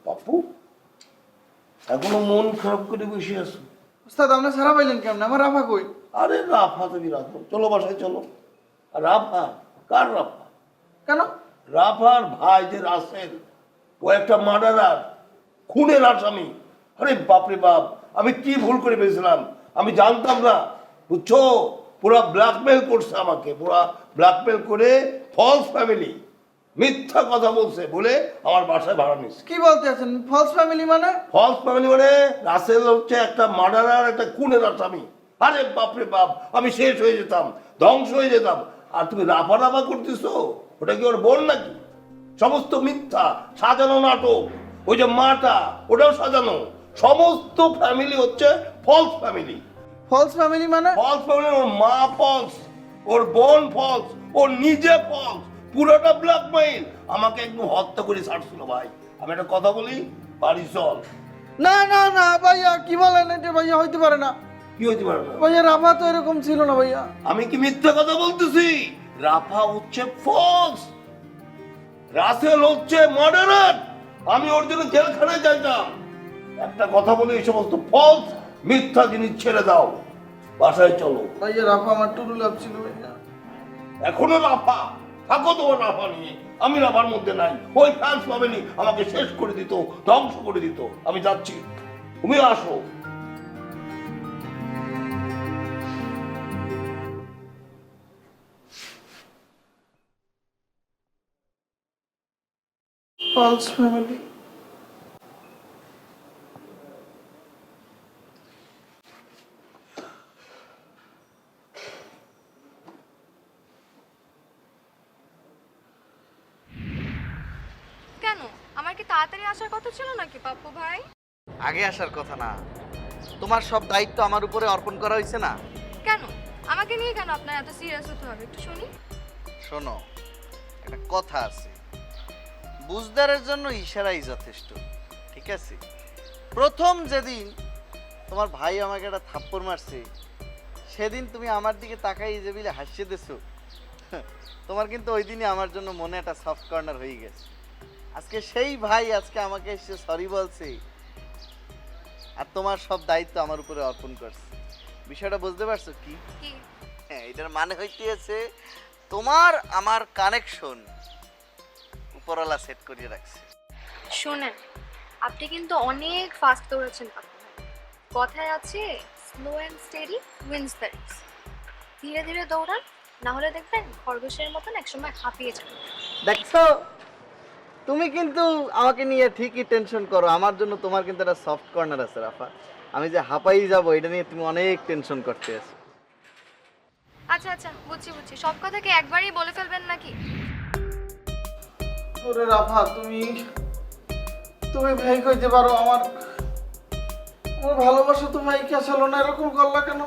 পাপ্পু এখনো মন খারাপ করে বসে আছো? ওস্তাদ আপনি সারা পাইলেন কেমন? আমার রাফা কই? আরে রাফা তুমি রাখো, চলো বাসায় চলো। আর রাফা কার রাফা? কেন? রাফার ভাই যে রাসেল, ও একটা মার্ডারার, খুনের আসামি। আরে বাপরে বাপ, আমি কি ভুল করে ফেলেছিলাম, আমি জানতাম না, বুঝছো? পুরা ব্ল্যাকমেল করছে আমাকে, পুরা ব্ল্যাকমেল করে ফলস ফ্যামিলি, মিথ্যা কথা বলছে বলে আমার বাসায় ভাড়া নিচ্ছে। কি বলতে আছেন? ফলস ফ্যামিলি মানে? ফলস ফ্যামিলি মানে রাসেল হচ্ছে একটা মার্ডারার, একটা খুনের আসামি। আরে বাপরে বাপ, আমি শেষ হয়ে যেতাম, ধ্বংস হয়ে যেতাম। আর তুমি রাফা রাফা করতেছো, ওটা কি ওর বোন নাকি? সমস্ত মিথ্যা, সাজানো নাটক। ওই যে মাটা, ওটাও সাজানো। সমস্ত ফ্যামিলি হচ্ছে ফলস ফ্যামিলি। ফলস ফ্যামিলি মানে? ফলস ফ্যামিলি, ওর মা ফলস, ওর বোন ফলস, ওর নিজে ফলস, পুরোটা ব্ল্যাকমেইল। আমাকে একদম হত্যা করে ছাড়ছিল ভাই। আমি একটা কথা বলি, বাড়ি চল। না না না ভাইয়া, কি বলেন? এটা ভাইয়া হইতে পারে না। কি হইতে পারে না? ভাইয়া রাফা তো এরকম ছিল না ভাইয়া। আমি কি মিথ্যা কথা বলতেছি? রাফা হচ্ছে ফলস, রাসেল হচ্ছে মার্ডারার। আমি ওর জন্য জেলখানায় যাইতাম। একটা কথা বলি, এই সমস্ত ফলস মিথ্যা জিনিস ছেড়ে দাও, বাসায় চলো। ভাইয়া রাফা আমার টুরু লাভ ছিল ভাইয়া। এখনো রাফা থাকো, তোমার রাফা নিয়ে। আমি রাফার মধ্যে নাই। ওই ফ্রান্স ফ্যামিলি আমাকে শেষ করে দিত, ধ্বংস করে দিত। আমি যাচ্ছি, তুমি আসো। False family. কেন? আমার কি তাড়াতাড়ি আসার কথা ছিল নাকি পাপ্পু ভাই? আগে আসার কথা না, তোমার সব দায়িত্ব আমার উপরে অর্পণ করা হয়েছে না। কেন? আমাকে নিয়ে কেন আপনার এত সিরিয়াস হতে হবে? একটু শুনি। শোনো, একটা কথা আছে, বুঝদারের জন্য ইশারাই যথেষ্ট, ঠিক আছে? প্রথম যেদিন তোমার ভাই আমাকে একটা থাপ্পড় মারছে, সেদিন তুমি আমার দিকে তাকাই যে বিলে হাসিয়ে দিছো, তোমার কিন্তু ওই দিনই আমার জন্য মনে একটা সফট কর্নার হয়ে গেছে। আজকে সেই ভাই আজকে আমাকে এসে সরি বলছে, আর তোমার সব দায়িত্ব আমার উপরে অর্পণ করছে। বিষয়টা বুঝতে পারছো কি? কি? হ্যাঁ, এটার মানে হইতেছে তোমার আমার কানেকশন উপরওয়ালা সেট করিয়ে রাখছে। শোনেন, আপনি কিন্তু অনেক ফাস্ট দৌড়াচ্ছেন পাপ্পু ভাই। কথায় আছে, slow and steady wins the race. ধীরে ধীরে দৌড়ান, না হলে দেখবেন খরগোশের মতন একসময় হাঁপিয়ে যাবে। দেখছো, তুমি কিন্তু আমাকে নিয়ে ঠিকই টেনশন করো, আমার জন্য তোমার কিন্তু একটা সফট কর্নার আছে রাফা। আমি যে হাঁপাই যাবো এটা নিয়ে তুমি অনেক টেনশন করতে আছো। আচ্ছা আচ্ছা, বুঝছি বুঝছি। সব কথা কি একবারই বলে ফেলবেন নাকি? ওরে রাফা, তুমি তুমি ভাই কইতে পারো আমার আমার ভালোবাসা তো ভাই কে ছিল না, এরকম করলা কেন?